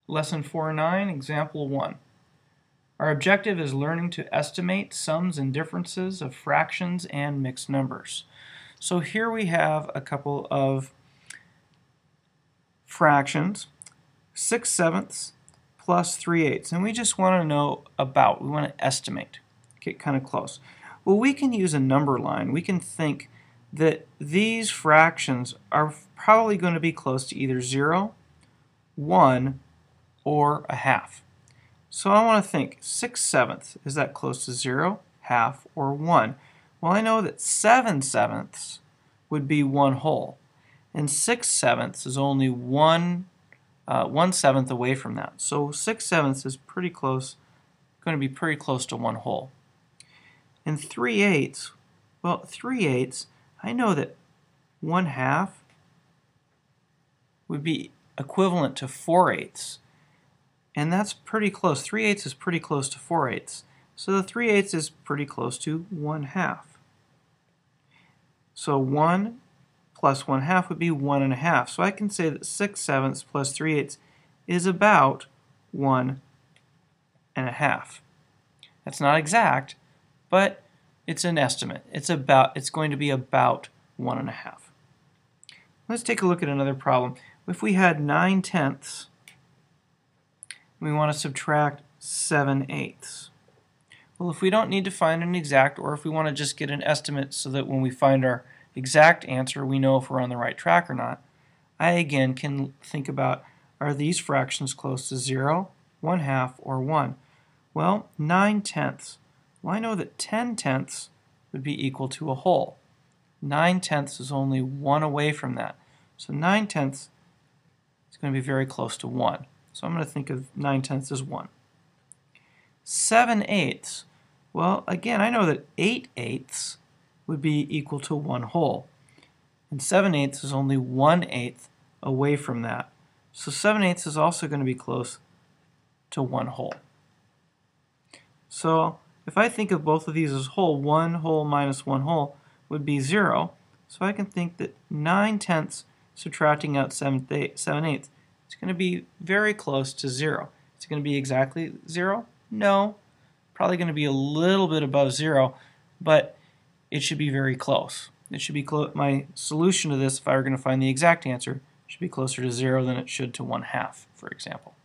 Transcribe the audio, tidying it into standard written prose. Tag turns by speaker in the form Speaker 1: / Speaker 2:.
Speaker 1: Lesson 4-9, Example 1. Our objective is learning to estimate sums and differences of fractions and mixed numbers. So here we have a couple of fractions, 6/7 plus 3/8, and we just want to know about, we want to estimate, get kind of close. Well, we can use a number line. We can think that these fractions are probably going to be close to either 0, 1, or a half. So I want to think 6/7, is that close to 0, half, or 1? Well, I know that 7/7 would be 1 whole, and 6/7 is only 1/7 away from that. So 6/7 is pretty close, going to be pretty close to 1 whole. And 3/8, well, 3/8, I know that 1/2 would be equivalent to 4/8. And that's pretty close. 3/8 is pretty close to 4/8. So the 3/8 is pretty close to 1/2. So 1 plus 1/2 would be 1.5. So I can say that 6/7 plus 3/8 is about 1.5. That's not exact, but it's an estimate. It's going to be about 1.5. Let's take a look at another problem. If we had 9/10, we want to subtract 7/8. Well, if we don't need to find an exact, or if we want to just get an estimate so that when we find our exact answer we know if we're on the right track or not, I again can think about, are these fractions close to 0, 1/2, or 1? Well, 9/10. Well, I know that 10/10 would be equal to a whole. 9/10 is only 1 away from that. So 9/10 is going to be very close to 1. So I'm going to think of 9/10 as 1. 7/8. Well, again, I know that 8/8 would be equal to 1 whole. And 7/8 is only 1/8 away from that. So 7/8 is also going to be close to 1 whole. So if I think of both of these as whole, 1 whole minus 1 whole would be 0. So I can think that 9/10 subtracting out 7/8 is going to be very close to 0. Is it going to be exactly 0? No. Probably going to be a little bit above 0, but it should be very close. It should be my solution to this, if I were going to find the exact answer, should be closer to 0 than it should to 1/2, for example.